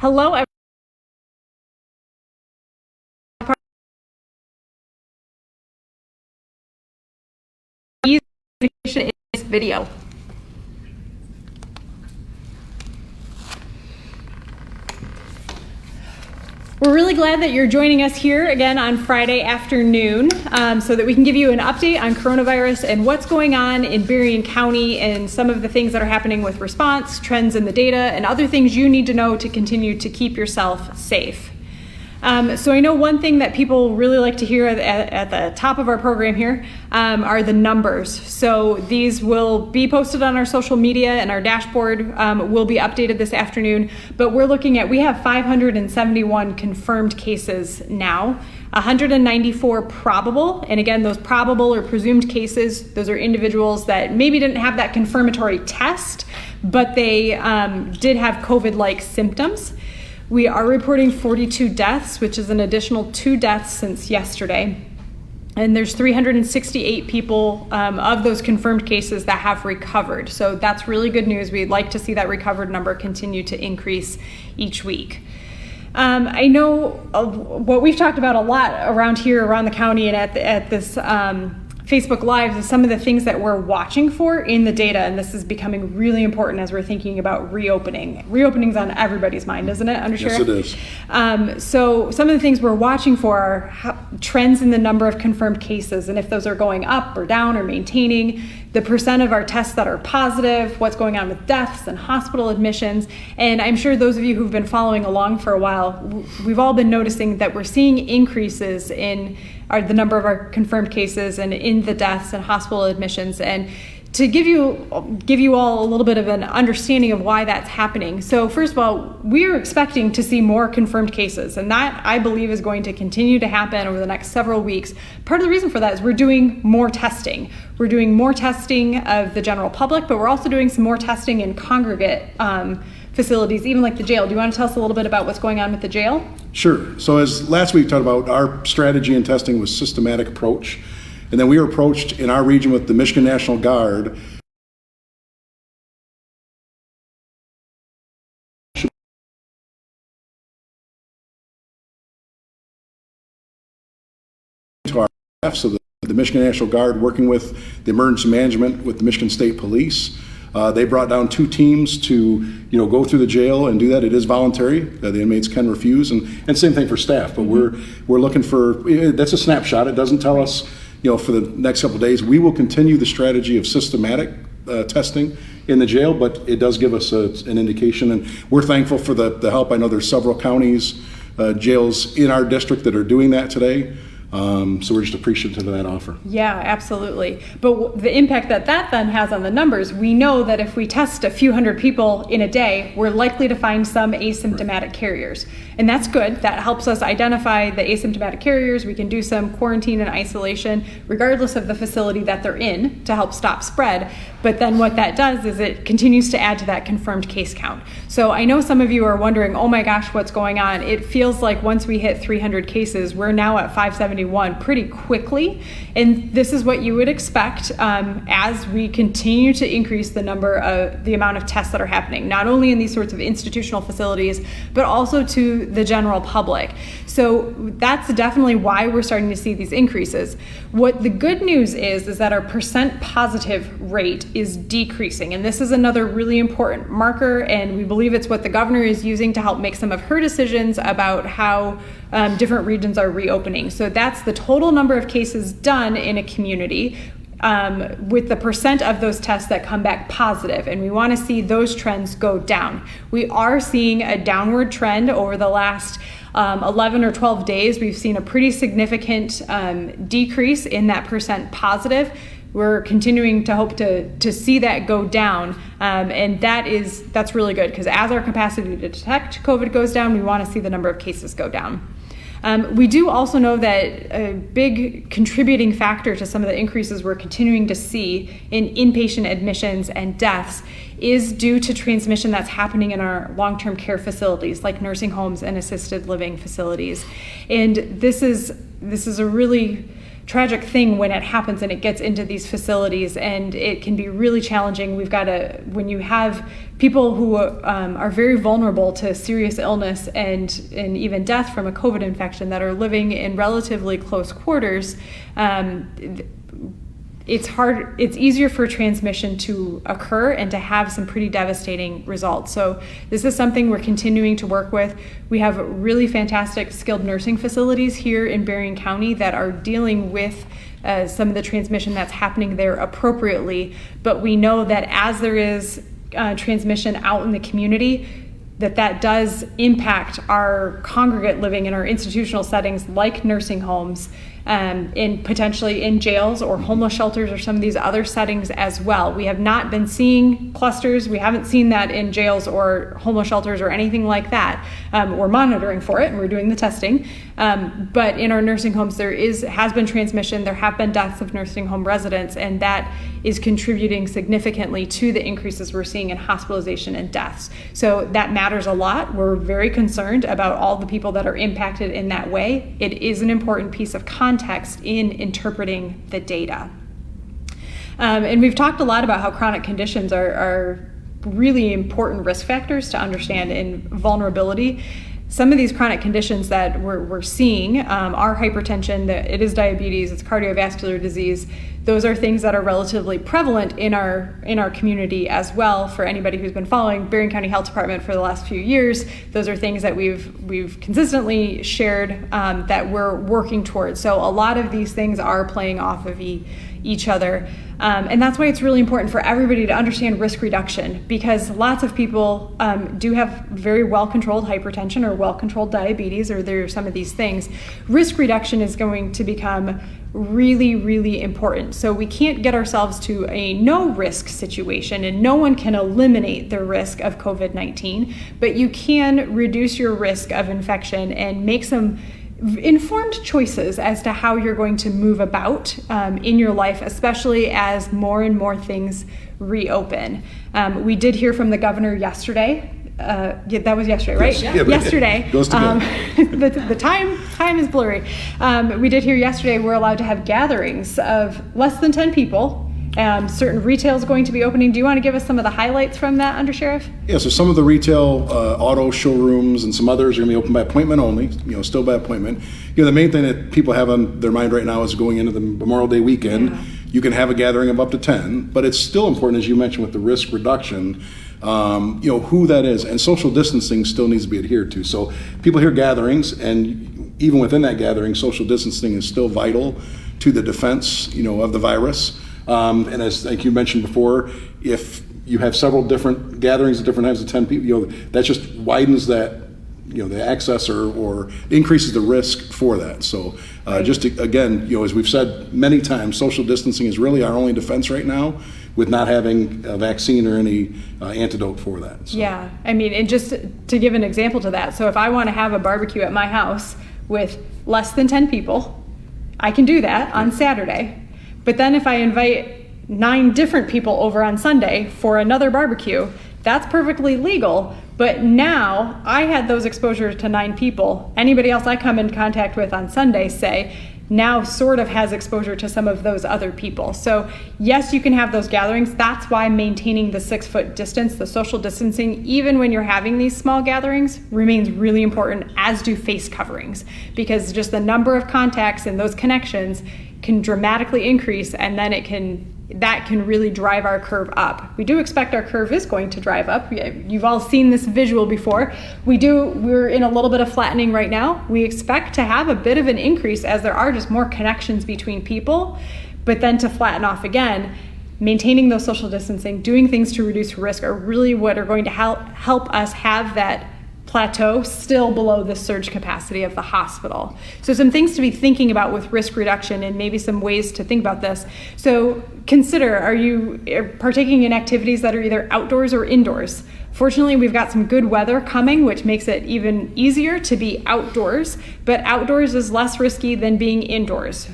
Hello, everyone. In this video. We're really glad that you're joining us here again on Friday afternoon so that we can give you an update on coronavirus and what's going on in Berrien County and some of the things that are happening with response, trends in the data, and other things you need to know to continue to keep yourself safe. So I know one thing that people really like to hear at the top of our program here are the numbers. So these will be posted on our social media, and our dashboard will be updated this afternoon. But we're looking at, we have 571 confirmed cases now, 194 probable. And again, those probable or presumed cases, those are individuals that maybe didn't have that confirmatory test, but they did have COVID-like symptoms. We are reporting 42 deaths, which is an additional 2 deaths since yesterday. And there's 368 people of those confirmed cases that have recovered. So that's really good news. We'd like to see that recovered number continue to increase each week. I know what we've talked about a lot around here, around the county, and at this Facebook Live is some of the things that we're watching for in the data, and this is becoming really important as we're thinking about reopening. Reopening's on everybody's mind, isn't it, Under Sheriff? Yes, it is. So some of the things we're watching for are trends in the number of confirmed cases, and if those are going up or down or maintaining, the percent of our tests that are positive, what's going on with deaths and hospital admissions. And I'm sure those of you who've been following along for a while, we've all been noticing that we're seeing increases in the number of our confirmed cases and in the deaths and hospital admissions. And to give you all a little bit of an understanding of why that's happening. So first of all, we're expecting to see more confirmed cases, and that I believe is going to continue to happen over the next several weeks. Part of the reason for that is we're doing more testing. We're doing more testing of the general public, but we're also doing some more testing in congregate facilities, even like the jail. Do you want to tell us a little bit about what's going on with the jail? Sure. So as last week talked about, our strategy in testing was systematic approach. And then we were approached in our region with the Michigan National Guard. To our staff, so the Michigan National Guard working with the emergency management with the Michigan State Police. They brought down 2 teams to, go through the jail and do that. It is voluntary. The inmates can refuse, and same thing for staff. But we're looking for, that's a snapshot. It doesn't tell us, for the next couple of days. We will continue the strategy of systematic testing in the jail, but it does give us an indication, and we're thankful for the help. I know there's several counties, jails in our district that are doing that today. So we're just appreciative of that offer. Yeah, absolutely. But the impact that then has on the numbers, we know that if we test a few hundred people in a day, we're likely to find some asymptomatic carriers. And that's good. That helps us identify the asymptomatic carriers. We can do some quarantine and isolation, regardless of the facility that they're in, to help stop spread. But then what that does is it continues to add to that confirmed case count. So I know some of you are wondering, oh my gosh, what's going on? It feels like once we hit 300 cases, we're now at 571 pretty quickly. And this is what you would expect as we continue to increase the amount of tests that are happening, not only in these sorts of institutional facilities, but also to the general public. So that's definitely why we're starting to see these increases. What the good news is that our percent positive rate is decreasing. And this is another really important marker, and we believe it's what the governor is using to help make some of her decisions about how different regions are reopening. So that's the total number of cases done in a community with the percent of those tests that come back positive, and we want to see those trends go down. We are seeing a downward trend over the last 11 or 12 days. We've seen a pretty significant decrease in that percent positive. We're continuing to hope to see that go down, and that's really good, because as our capacity to detect COVID goes down, we want to see the number of cases go down. We do also know that a big contributing factor to some of the increases we're continuing to see in inpatient admissions and deaths is due to transmission that's happening in our long-term care facilities, like nursing homes and assisted living facilities. And this is a really tragic thing when it happens and it gets into these facilities, and it can be really challenging. When you have people who are very vulnerable to serious illness and even death from a COVID infection that are living in relatively close quarters, it's easier for transmission to occur and to have some pretty devastating results. So this is something we're continuing to work with. We have really fantastic skilled nursing facilities here in Berrien County that are dealing with some of the transmission that's happening there appropriately. But we know that as there is transmission out in the community, that does impact our congregate living in our institutional settings like nursing homes, potentially in jails or homeless shelters or some of these other settings as well. We have not been seeing clusters. We haven't seen that in jails or homeless shelters or anything like that. We're monitoring for it and we're doing the testing. But in our nursing homes, has been transmission. There have been deaths of nursing home residents, and that is contributing significantly to the increases we're seeing in hospitalization and deaths. So that matters a lot. We're very concerned about all the people that are impacted in that way. It is an important piece of context in interpreting the data. And we've talked a lot about how chronic conditions are really important risk factors to understand in vulnerability. Some of these chronic conditions that we're seeing are hypertension, it is diabetes, it's cardiovascular disease. Those are things that are relatively prevalent in our community as well. For anybody who's been following Berrien County Health Department for the last few years, those are things that we've consistently shared that we're working towards. So a lot of these things are playing off of each other. And that's why it's really important for everybody to understand risk reduction, because lots of people do have very well-controlled hypertension or well-controlled diabetes, or there are some of these things. Risk reduction is going to become really, really important. So we can't get ourselves to a no-risk situation, and no one can eliminate the risk of COVID-19, but you can reduce your risk of infection and make some informed choices as to how you're going to move about in your life, especially as more and more things reopen. We did hear from the governor yesterday. That was yesterday, right? Yes. Yeah, yesterday. It goes together. The time is blurry. We did hear yesterday we're allowed to have gatherings of less than 10 people. Certain retail is going to be opening. Do you want to give us some of the highlights from that, Undersheriff? Yeah, so some of the retail auto showrooms and some others are going to be open by appointment only, still by appointment. The main thing that people have on their mind right now is going into the Memorial Day weekend. Yeah. You can have a gathering of up to 10, but it's still important, as you mentioned, with the risk reduction, who that is, and social distancing still needs to be adhered to. So people hear gatherings, and even within that gathering, social distancing is still vital to the defense, of the virus. And as like you mentioned before, if you have several different gatherings at different times of 10 people, that just widens that, the access or increases the risk for that. So just to, again, as we've said many times, social distancing is really our only defense right now, with not having a vaccine or any antidote for that. So. Yeah, and just to give an example to that, so if I want to have a barbecue at my house with less than 10 people, I can do that on Saturday. But then if I invite 9 different people over on Sunday for another barbecue, that's perfectly legal. But now I had those exposures to 9 people. Anybody else I come in contact with on Sunday, say, now sort of has exposure to some of those other people. So yes, you can have those gatherings. That's why maintaining the 6-foot distance, the social distancing, even when you're having these small gatherings, remains really important, as do face coverings, because just the number of contacts and those connections can dramatically increase, and then that can really drive our curve up. We do expect our curve is going to drive up. You've all seen this visual before. We're in a little bit of flattening right now. We expect to have a bit of an increase as there are just more connections between people, but then to flatten off again. Maintaining those social distancing, doing things to reduce risk are really what are going to help us have that plateau still below the surge capacity of the hospital. So some things to be thinking about with risk reduction, and maybe some ways to think about this. So consider, are you partaking in activities that are either outdoors or indoors? Fortunately, we've got some good weather coming, which makes it even easier to be outdoors, but outdoors is less risky than being indoors.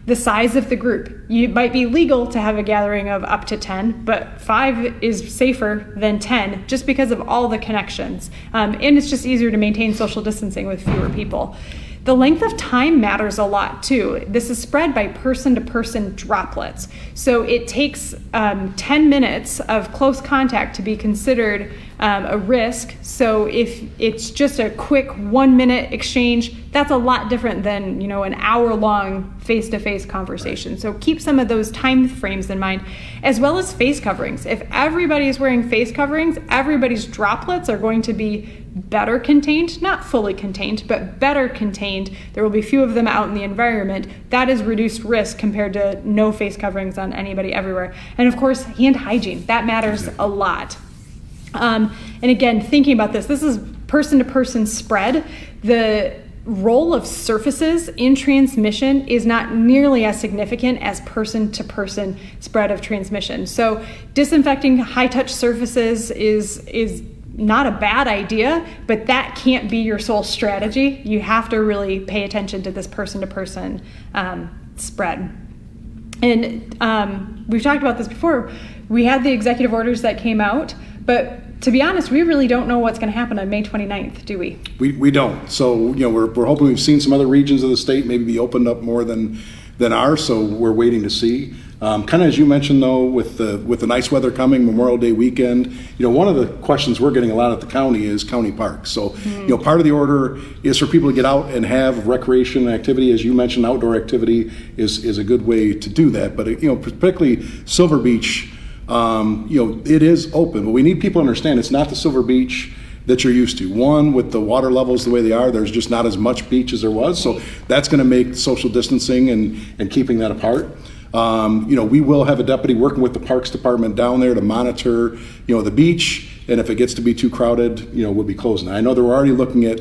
The size of the group. You might be legal to have a gathering of up to 10, but 5 is safer than 10 just because of all the connections. And it's just easier to maintain social distancing with fewer people. The length of time matters a lot too. This is spread by person-to-person droplets. So it takes 10 minutes of close contact to be considered a risk. So if it's just a quick 1-minute exchange, that's a lot different than, an hour-long face-to-face conversation. So keep some of those time frames in mind, as well as face coverings. If everybody is wearing face coverings, everybody's droplets are going to be better contained, not fully contained, but better contained. There will be few of them out in the environment. That is reduced risk compared to no face coverings on anybody everywhere. And of course, hand hygiene. That matters a lot. And again, thinking about this is person-to-person spread. The role of surfaces in transmission is not nearly as significant as person-to-person spread of transmission. So disinfecting high-touch surfaces is not a bad idea, but that can't be your sole strategy. You have to really pay attention to this person-to-person spread. And we've talked about this before. We had the executive orders that came out, but to be honest, we really don't know what's going to happen on May 29th, do we? We don't. So, we're hoping. We've seen some other regions of the state maybe be opened up more than ours, so we're waiting to see. Kind of as you mentioned, though, with the nice weather coming, Memorial Day weekend, one of the questions we're getting a lot at the county is county parks. So, part of the order is for people to get out and have recreation and activity. As you mentioned, outdoor activity is a good way to do that. But, particularly Silver Beach, it is open, but we need people to understand it's not the Silver Beach that you're used to. One, with the water levels the way they are, there's just not as much beach as there was. So that's going to make social distancing and keeping that apart. We will have a deputy working with the Parks Department down there to monitor, the beach. And if it gets to be too crowded, we'll be closing. I know that we're already looking at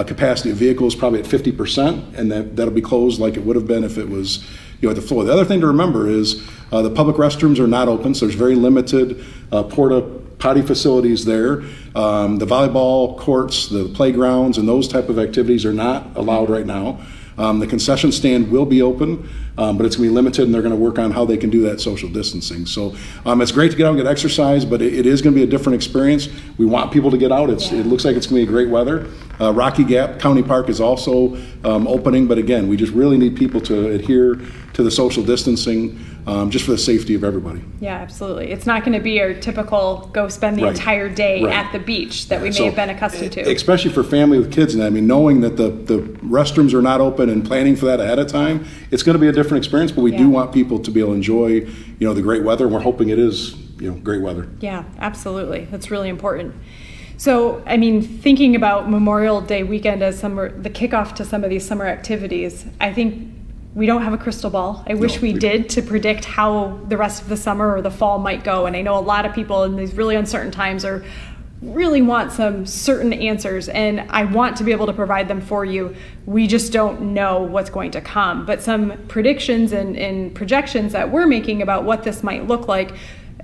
capacity of vehicles probably at 50%, and that'll be closed like it would have been if it was, at the floor. The other thing to remember is the public restrooms are not open, so there's very limited porta potty facilities there. The volleyball courts, the playgrounds, and those type of activities are not allowed right now. The concession stand will be open, but it's going to be limited, and they're going to work on how they can do that social distancing. So it's great to get out and get exercise, but it is going to be a different experience. We want people to get out. It looks like it's going to be great weather. Rocky Gap County Park is also opening, but again, we just really need people to adhere to the social distancing just for the safety of everybody. Yeah, absolutely. It's not going to be our typical go spend the entire day at the beach that we may have been accustomed to. Especially for family with kids, and knowing that the restrooms are not open and planning for that ahead of time, it's going to be a different experience, but we do want people to be able to enjoy, the great weather, and we're hoping it is, great weather. Yeah, absolutely. That's really important. So, thinking about Memorial Day weekend as the kickoff to some of these summer activities, I think we don't have a crystal ball. I wish we did to predict how the rest of the summer or the fall might go. And I know a lot of people in these really uncertain times really want some certain answers, and I want to be able to provide them for you. We just don't know what's going to come. But some predictions and projections that we're making about what this might look like,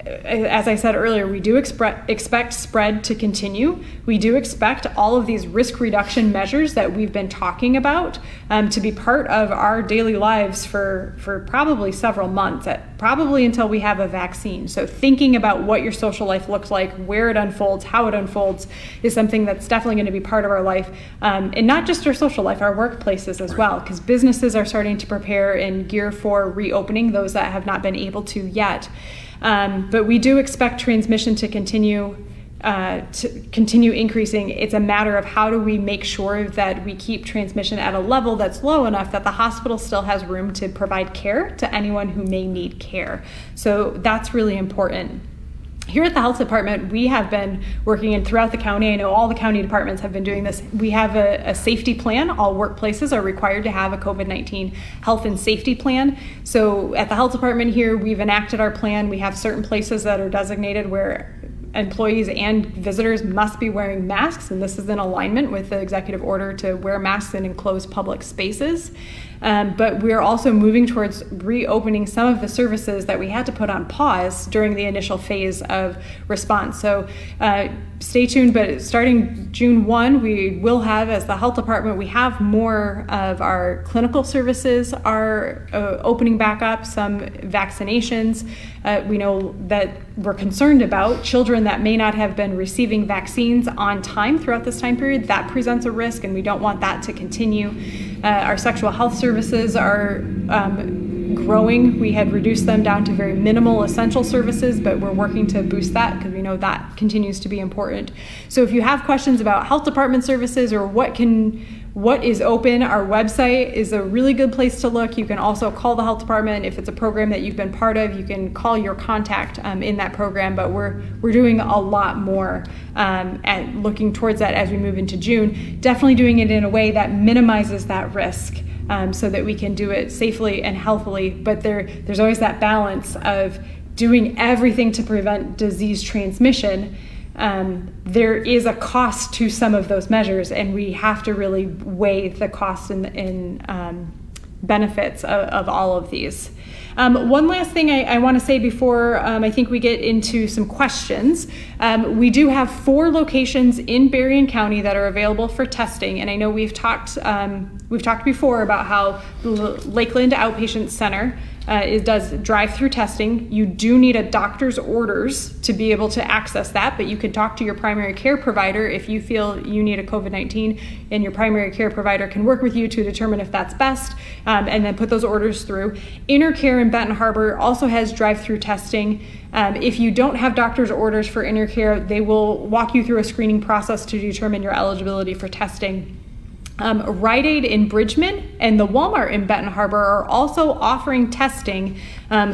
as I said earlier, we do expect spread to continue. We do expect all of these risk reduction measures that we've been talking about to be part of our daily lives for probably several months, probably until we have a vaccine. So thinking about what your social life looks like, where it unfolds, how it unfolds, is something that's definitely going to be part of our life. And not just our social life, our workplaces as well, because businesses are starting to prepare and gear for reopening, those that have not been able to yet. But we do expect transmission to continue increasing. It's a matter of how do we make sure that we keep transmission at a level that's low enough that the hospital still has room to provide care to anyone who may need care. So that's really important. Here at the health department, we have been working, and throughout the county, I know all the county departments have been doing this. We have a safety plan. All workplaces are required to have a COVID-19 health and safety plan. So at the health department here, we've enacted our plan. We have certain places that are designated where employees and visitors must be wearing masks, and this is in alignment with the executive order to wear masks in enclosed public spaces. But we're also moving towards reopening some of the services that we had to put on pause during the initial phase of response. So stay tuned, but starting June 1, we will have, as the health department, we have more of our clinical services are opening back up, some vaccinations. We know that we're concerned about children that may not have been receiving vaccines on time throughout this time period. That presents a risk, and we don't want that to continue. Our sexual health services are growing. We had reduced them down to very minimal essential services, but we're working to boost that because we know that continues to be important. So if you have questions about health department services or what is open, our website is a really good place to look. You can also call the health department. If it's a program that you've been part of, you can call your contact in that program, but we're doing a lot more at looking towards that as we move into June. Definitely doing it in a way that minimizes that risk so that we can do it safely and healthily, but there's always that balance of doing everything to prevent disease transmission. There is a cost to some of those measures, and we have to really weigh the costs and benefits of all of these. One last thing I want to say before I think we get into some questions. We do have 4 locations in Berrien County that are available for testing, and I know we've talked before about how the Lakeland Outpatient Center does drive-through testing. You do need a doctor's orders to be able to access that, but you can talk to your primary care provider if you feel you need a COVID-19, and your primary care provider can work with you to determine if that's best, and then put those orders through. Intercare in Benton Harbor also has drive-through testing. If you don't have doctor's orders for Intercare, they will walk you through a screening process to determine your eligibility for testing. Rite Aid in Bridgman and the Walmart in Benton Harbor are also offering testing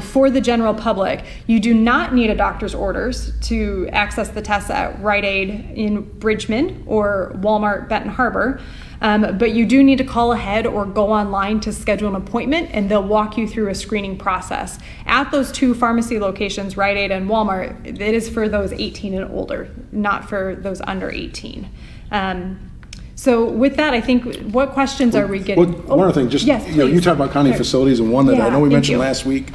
for the general public. You do not need a doctor's orders to access the tests at Rite Aid in Bridgman or Walmart Benton Harbor, but you do need to call ahead or go online to schedule an appointment, and they'll walk you through a screening process. At those 2 pharmacy locations, Rite Aid and Walmart, it is for those 18 and older, not for those under 18. So with that, I think, what questions are we getting? Well, one other thing, just, yes, you talked about county facilities, and one that I know we mentioned you. last week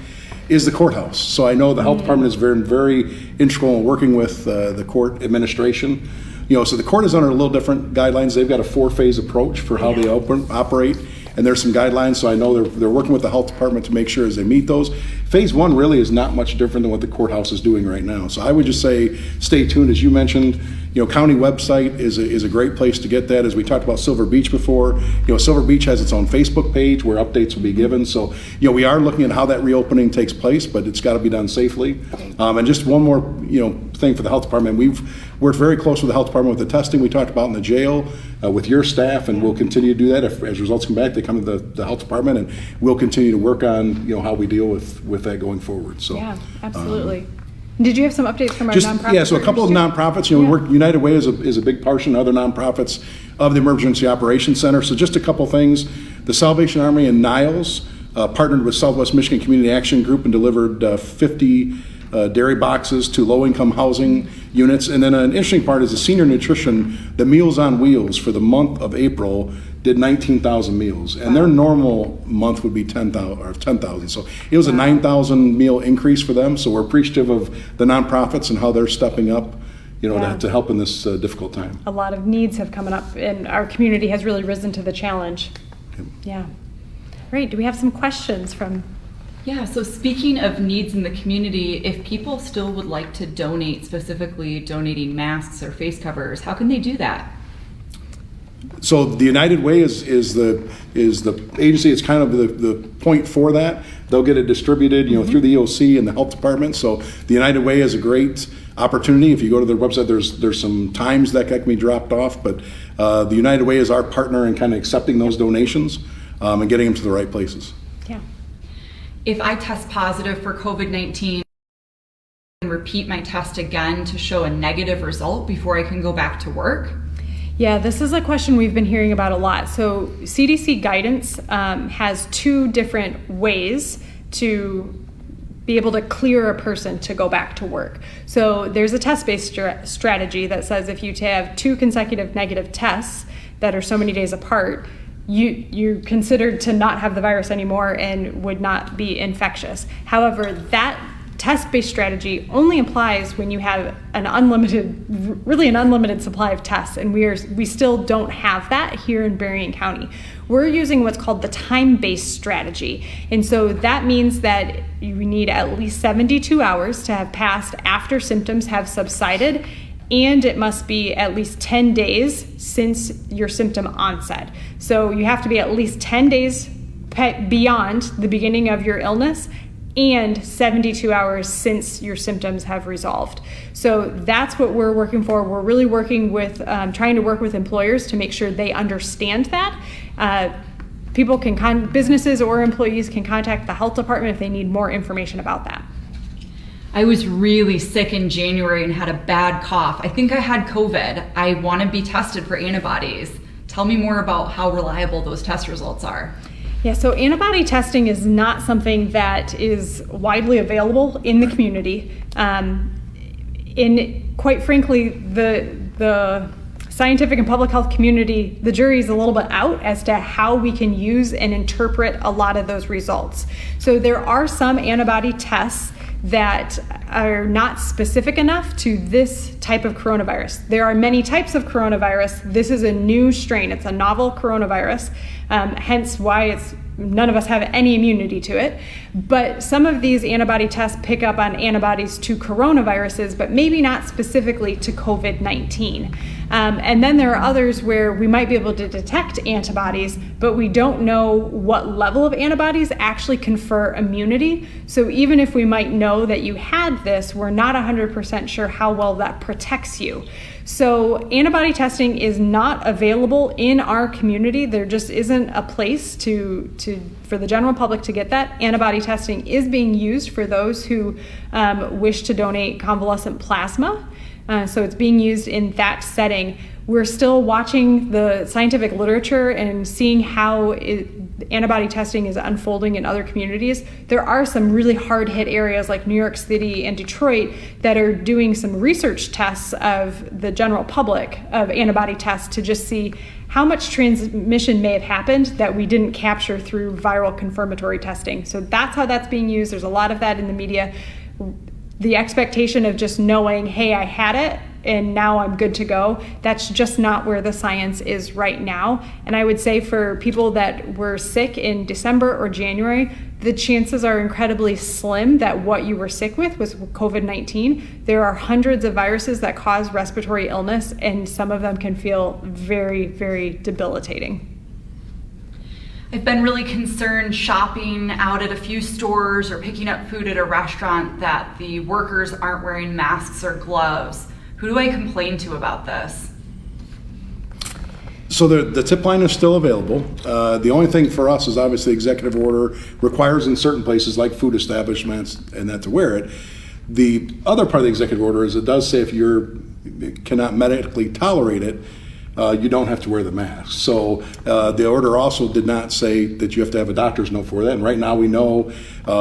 is the courthouse. So I know the health department is very, very integral in working with the court administration. So the court is under a little different guidelines. They've got a 4-phase approach for how they operate, and there's some guidelines. So I know they're working with the health department to make sure as they meet those. Phase 1 really is not much different than what the courthouse is doing right now. So I would just say, stay tuned. As you mentioned, county website is a great place to get that. As we talked about Silver Beach before, Silver Beach has its own Facebook page where updates will be given. So, we are looking at how that reopening takes place, but it's got to be done safely. And just one more, thing for the health department. We've worked very close with the health department with the testing we talked about in the jail, with your staff, and we'll continue to do that. If as results come back, they come to the health department, and we'll continue to work on, how we deal with that going forward. So yeah, absolutely. Did you have some updates from our nonprofits? Yeah, so a couple of nonprofits. We work. United Way is a big portion. Other nonprofits of the Emergency Operations Center. So just a couple things. The Salvation Army in Niles partnered with Southwest Michigan Community Action Group and delivered 50 dairy boxes to low-income housing units. And then an interesting part is the senior nutrition. The Meals on Wheels for the month of April did 19,000 meals, and their normal month would be 10,000. So it was a 9,000 meal increase for them. So we're appreciative of the nonprofits and how they're stepping up, to help in this difficult time. A lot of needs have come up, and our community has really risen to the challenge. Yeah. Great. Do we have some questions from? Yeah, so speaking of needs in the community, if people still would like to donate, specifically donating masks or face covers, how can they do that? So the United Way is the agency. It's kind of the point for that. They'll get it distributed, through the EOC and the health department. So the United Way is a great opportunity. If you go to their website, there's some times that can be dropped off, but the United Way is our partner in kind of accepting those donations and getting them to the right places. Yeah. If I test positive for COVID-19 and repeat my test again to show a negative result before I can go back to work? Yeah, this is a question we've been hearing about a lot. So CDC guidance has 2 different ways to be able to clear a person to go back to work. So there's a test-based strategy that says if you have 2 consecutive negative tests that are so many days apart, you're considered to not have the virus anymore and would not be infectious. However, that test-based strategy only applies when you have an unlimited supply of tests, and we still don't have that here in Berrien County. We're using what's called the time-based strategy, and so that means that you need at least 72 hours to have passed after symptoms have subsided and it must be at least 10 days since your symptom onset. So you have to be at least 10 days beyond the beginning of your illness and 72 hours since your symptoms have resolved. So that's what we're working for. We're really working with, trying to work with employers to make sure they understand that. People can, businesses or employees can contact the health department if they need more information about that. I was really sick in January and had a bad cough. I think I had COVID. I want to be tested for antibodies. Tell me more about how reliable those test results are. Yeah, so antibody testing is not something that is widely available in the community. Quite frankly, the scientific and public health community, the jury is a little bit out as to how we can use and interpret a lot of those results. So there are some antibody tests that are not specific enough to this type of coronavirus. There are many types of coronavirus. This is a new strain. It's a novel coronavirus, hence why none of us have any immunity to it. But some of these antibody tests pick up on antibodies to coronaviruses, but maybe not specifically to COVID-19. And then there are others where we might be able to detect antibodies, but we don't know what level of antibodies actually confer immunity. So even if we might know that you had this, we're not 100% sure how well that protects you. So antibody testing is not available in our community. There just isn't a place for the general public to get that. Antibody testing is being used for those who wish to donate convalescent plasma. So it's being used in that setting. We're still watching the scientific literature and seeing how antibody testing is unfolding in other communities. There are some really hard-hit areas like New York City and Detroit that are doing some research tests of the general public of antibody tests to just see how much transmission may have happened that we didn't capture through viral confirmatory testing. So that's how that's being used. There's a lot of that in the media. The expectation of just knowing, hey, I had it and now I'm good to go, that's just not where the science is right now. And I would say for people that were sick in December or January, the chances are incredibly slim that what you were sick with was COVID-19. There are hundreds of viruses that cause respiratory illness, and some of them can feel very, very debilitating. I've been really concerned shopping out at a few stores or picking up food at a restaurant that the workers aren't wearing masks or gloves. Who do I complain to about this? So the tip line is still available. The only thing for us is obviously executive order requires in certain places like food establishments and that to wear it. The other part of the executive order is it does say if you cannot medically tolerate it, you don't have to wear the mask. So the order also did not say that you have to have a doctor's note for that. And right now we know,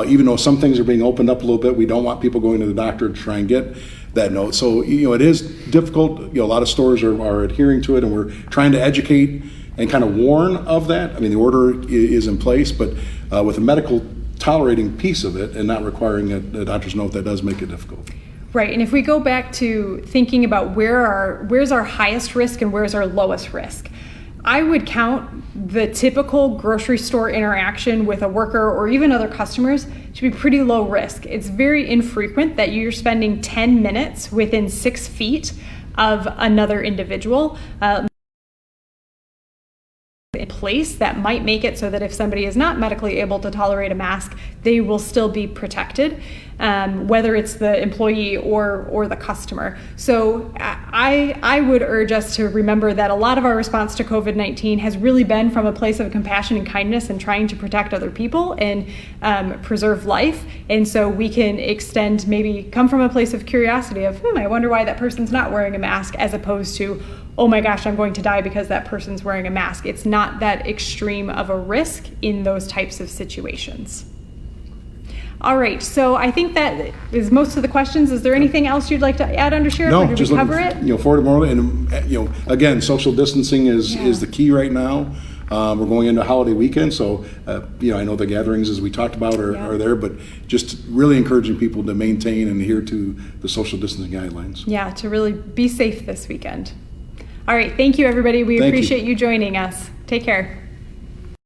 even though some things are being opened up a little bit, we don't want people going to the doctor to try and get that note. So it is difficult. A lot of stores are adhering to it, and we're trying to educate and kind of warn of that. I mean, the order is in place, but with a medical tolerating piece of it and not requiring a doctor's note, that does make it difficult. Right, and if we go back to thinking about where's our highest risk and where's our lowest risk, I would count the typical grocery store interaction with a worker or even other customers to be pretty low risk. It's very infrequent that you're spending 10 minutes within 6 feet of another individual. In place that might make it so that if somebody is not medically able to tolerate a mask, they will still be protected, whether it's the employee or the customer. So I would urge us to remember that a lot of our response to COVID-19 has really been from a place of compassion and kindness and trying to protect other people and preserve life. And so we can come from a place of curiosity of, I wonder why that person's not wearing a mask, as opposed to, oh my gosh, I'm going to die because that person's wearing a mask. It's not that extreme of a risk in those types of situations. All right, so I think that is most of the questions. Is there anything else you'd like to add, Undersheriff? No, or did just we cover it? Forward more, and again, social distancing is the key right now. We're going into holiday weekend, so I know the gatherings, as we talked about, are there, but just really encouraging people to maintain and adhere to the social distancing guidelines. Yeah, to really be safe this weekend. All right, thank you, everybody. We appreciate you joining us. Take care.